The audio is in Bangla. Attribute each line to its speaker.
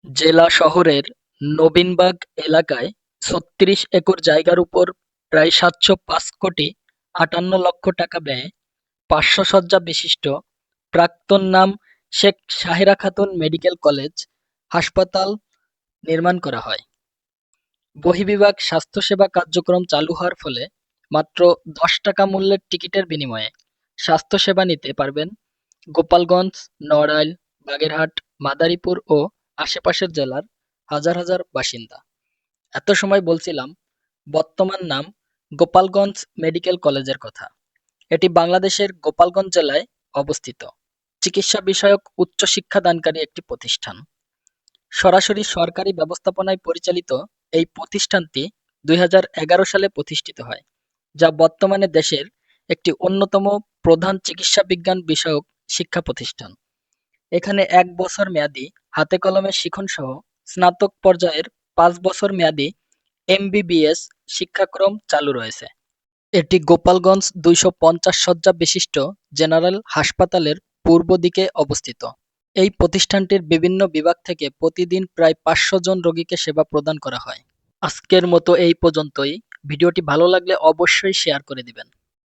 Speaker 1: জেলা শহরের নবীনবাগ এলাকায় ৩৬ একর জায়গার উপর প্রায় ৭০৫ কোটি ৫৮ লক্ষ টাকা ব্যয়ে ৫০০ শয্যা বিশিষ্ট প্রাক্তন নাম শেখ সাহেরা খাতুন মেডিকেল কলেজ হাসপাতাল নির্মাণ করা হয়। বহির্বিভাগ স্বাস্থ্যসেবা কার্যক্রম চালু হওয়ার ফলে মাত্র ১০ টাকা মূল্যের টিকিটের বিনিময়ে স্বাস্থ্যসেবা নিতে পারবেন গোপালগঞ্জ, নড়াইল, বাগেরহাট, মাদারীপুর ও আশেপাশের জেলার হাজার হাজার বাসিন্দা। এত সময় বলছিলাম বর্তমান নাম গোপালগঞ্জ মেডিকেল কলেজের কথা। এটি বাংলাদেশের গোপালগঞ্জ জেলায় অবস্থিত চিকিৎসা বিষয়ক উচ্চ শিক্ষাদানকারী একটি প্রতিষ্ঠান। সরাসরি সরকারি ব্যবস্থাপনায় পরিচালিত এই প্রতিষ্ঠানটি ২০১১ সালে প্রতিষ্ঠিত হয়, যা বর্তমানে দেশের একটি অন্যতম প্রধান চিকিৎসা বিজ্ঞান বিষয়ক শিক্ষা প্রতিষ্ঠান। এখানে ১ বছর মেয়াদী হাতে কলমে শিখনসহ স্নাতক পর্যায়ের ৫ বছর মেয়াদী এমবিবিএস শিক্ষাক্রম চালু রয়েছে। এটি গোপালগঞ্জ ২৫০ শয্যা বিশিষ্ট জেনারেল হাসপাতালের পূর্ব দিকে অবস্থিত। এই প্রতিষ্ঠানটির বিভিন্ন বিভাগ থেকে প্রতিদিন প্রায় ৫০০ জন রোগীকে সেবা প্রদান করা হয়। আজকের মতো এই পর্যন্তই। ভিডিওটি ভালো লাগলে অবশ্যই শেয়ার করে দিবেন।